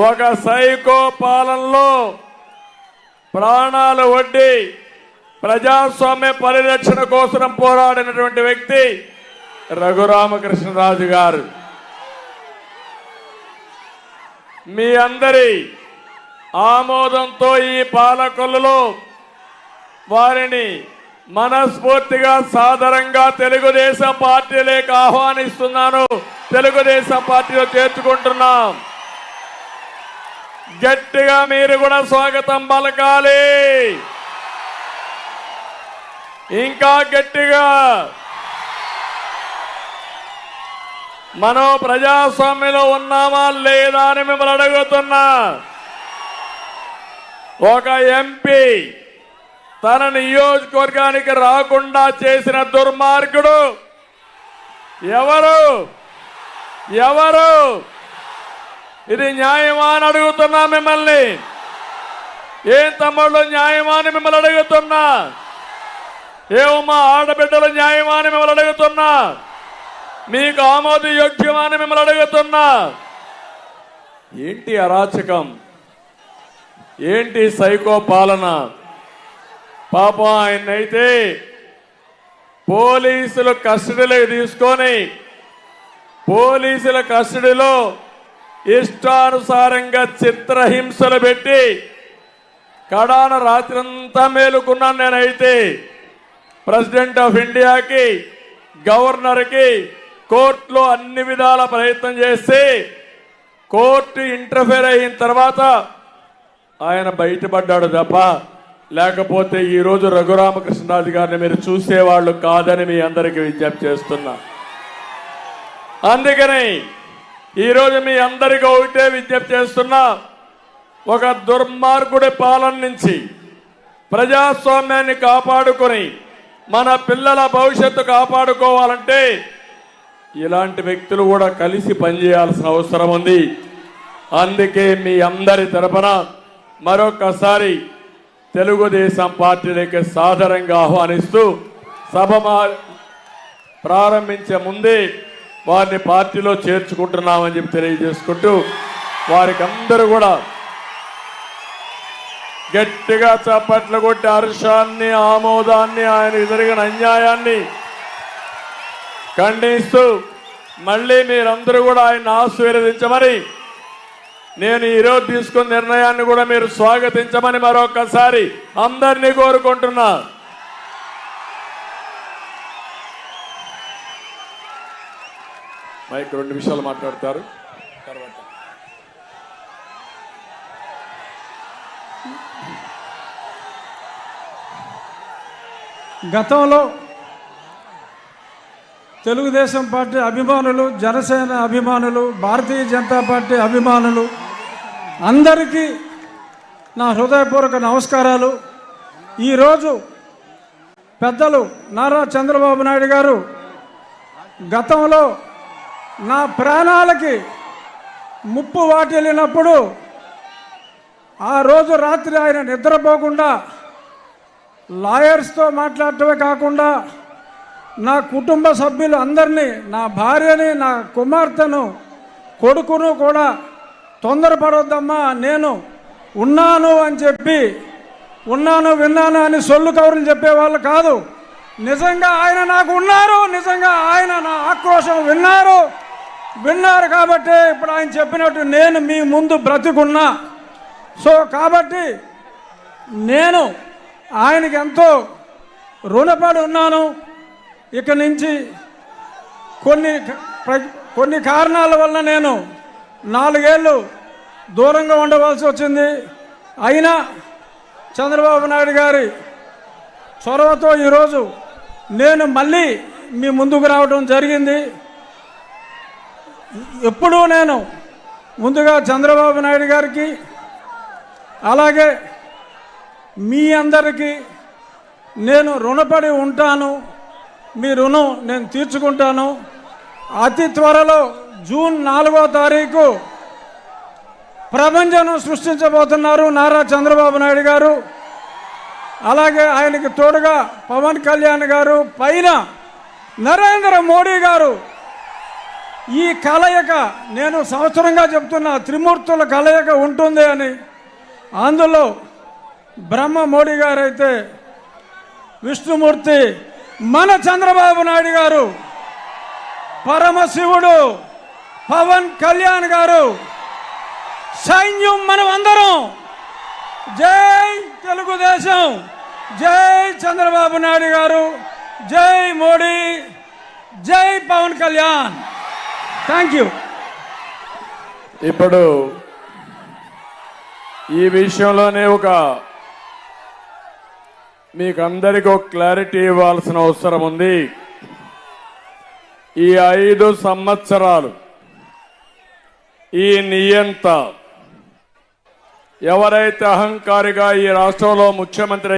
ఒక సైకో పాలనలో ప్రాణాలు వడ్డి ప్రజాస్వామ్య పరిరక్షణ కోసం పోరాడినటువంటి వ్యక్తి రఘురామకృష్ణరాజు గారు. మీ అందరి ఆమోదంతో ఈ పాలకొల్లులో వారిని మనస్ఫూర్తిగా సాదరంగా తెలుగుదేశం పార్టీలోకి ఆహ్వానిస్తున్నాను. తెలుగుదేశం పార్టీలో చేర్చుకుంటున్నాం. గట్టిగా మీరు కూడా స్వాగతం పలకాలి. ఇంకా గట్టిగా. మనం ప్రజాస్వామ్యంలో ఉన్నామా లేదా అని మిమ్మల్ని అడుగుతున్నా. ఒక ఎంపీ తన నియోజకవర్గానికి రాకుండా చేసిన దుర్మార్గుడు ఎవరు? ఇది న్యాయమా అని అడుగుతున్నా మిమ్మల్ని. ఏం తమ్ముళ్ళు న్యాయమా అని మిమ్మల్ని అడుగుతున్నా. ఏమమ్మా ఆడబిడ్డలు న్యాయమా అని మిమ్మల్ని అడుగుతున్నా. మీకు ఆమోదయోగ్యమా అని మిమ్మల్ని అడుగుతున్నా. ఏంటి అరాచకం? ఏంటి సైకో పాలన? పాపం ఆయన్నైతే పోలీసులు కస్టడీలోకి తీసుకొని పోలీసుల కస్టడీలో ఇష్టానుసారంగా చిత్రహింసలు పెట్టి కడాన రాత్రంతా మేలుకున్నాను. నేనైతే ప్రెసిడెంట్ ఆఫ్ ఇండియాకి, గవర్నర్కి కోర్టులో అన్ని విధాల ప్రయత్నం చేసి కోర్టు ఇంటర్ఫేర్ అయిన తర్వాత ఆయన బయటపడ్డాడు తప్ప లేకపోతే ఈరోజు రఘురామకృష్ణరాజు గారిని మీరు చూసేవాళ్ళు కాదని మీ అందరికీ విజ్ఞప్తి చేస్తున్నా. అందుకని ఈరోజు మీ అందరికీ ఒకటే విజ్ఞప్తి చేస్తున్నా. ఒక దుర్మార్గుడి పాలన నుంచి ప్రజాస్వామ్యాన్ని కాపాడుకొని మన పిల్లల భవిష్యత్తు కాపాడుకోవాలంటే ఇలాంటి వ్యక్తులు కూడా కలిసి పనిచేయాల్సిన అవసరం ఉంది. అందుకే మీ అందరి తరపున మరొకసారి తెలుగుదేశం పార్టీలోకి సాదరంగా ఆహ్వానిస్తూ సభ ప్రారంభించే ముందే వారిని పార్టీలో చేర్చుకుంటున్నామని చెప్పి తెలియజేసుకుంటూ వారికి అందరూ కూడా గట్టిగా చప్పట్లు కొట్టి హర్షాన్ని, ఆమోదాన్ని, ఆయనకు జరిగిన అన్యాయాన్ని ఖండిస్తూ మళ్ళీ మీరందరూ కూడా ఆయన ఆశీర్వదించమని, నేను ఈరోజు తీసుకున్న నిర్ణయాన్ని కూడా మీరు స్వాగతించమని మరొకసారి అందరినీ కోరుకుంటున్నా. మైక్ 2 నిమిషాలు మాట్లాడతారు. తర్వాత గతంలో తెలుగుదేశం పార్టీ అభిమానులు, జనసేన అభిమానులు, భారతీయ జనతా పార్టీ అభిమానులు అందరికీ నా హృదయపూర్వక నమస్కారాలు. ఈరోజు పెద్దలు నారా చంద్రబాబు నాయుడు గారు గతంలో నా ప్రాణాలకి ముప్పు వాటిల్లినప్పుడు ఆ రోజు రాత్రి ఆయన నిద్రపోకుండా లాయర్స్తో మాట్లాడటమే కాకుండా నా కుటుంబ సభ్యులు అందరినీ, నా భార్యని, నా కుమార్తెను, కొడుకును కూడా తొందరపడొద్దమ్మా, నేను ఉన్నాను అని చెప్పి, ఉన్నాను విన్నాను అని సొల్లు కబుర్లు చెప్పేవాళ్ళు కాదు. నిజంగా ఆయన నాకు ఉన్నారు, నిజంగా ఆయన నా ఆక్రోశం విన్నారు కాబట్టి ఇప్పుడు ఆయన చెప్పినట్టు నేను మీ ముందు బ్రతికున్నా. సో కాబట్టి నేను ఆయనకి ఎంతో రుణపడి ఉన్నాను. ఇక నుంచి కొన్ని కారణాల వల్ల నేను 4 ఏళ్ళు దూరంగా ఉండవలసి వచ్చింది. అయినా చంద్రబాబు నాయుడు గారి చొరవతో ఈరోజు నేను మళ్ళీ మీ ముందుకు రావడం జరిగింది. ఎప్పుడూ నేను ముందుగా చంద్రబాబు నాయుడు గారికి అలాగే మీ అందరికీ నేను రుణపడి ఉంటాను. మీ రుణం నేను తీర్చుకుంటాను. అతి త్వరలో జూన్ 4వ తారీఖు ప్రపంచం సృష్టించబోతున్నారు నారా చంద్రబాబు నాయుడు గారు. అలాగే ఆయనకి తోడుగా పవన్ కళ్యాణ్ గారు, పైన నరేంద్ర మోడీ గారు ఈ కలయిక నేను సంవత్సరంగా చెప్తున్నా, త్రిమూర్తుల కలయిక ఉంటుంది అని. అందులో బ్రహ్మ మోడీ గారు అయితే, విష్ణుమూర్తి మన చంద్రబాబు నాయుడు గారు, పరమశివుడు పవన్ కళ్యాణ్ గారు, సైన్యం మనం అందరం. జై తెలుగుదేశం, జై చంద్రబాబు నాయుడు గారు, జై మోడీ, జై పవన్ కళ్యాణ్. Thank you. ఇప్పుడు ఈ విషయంలోనే మీకు అందరికీ ఒక క్లారిటీ ఇవ్వాల్సిన అవసరం ఉంది. ఈ 5 సంవత్సరాలు ఈ నియంత ఎవరైతే అహంకారిగా ఈ రాష్ట్రంలో ముఖ్యమంత్రి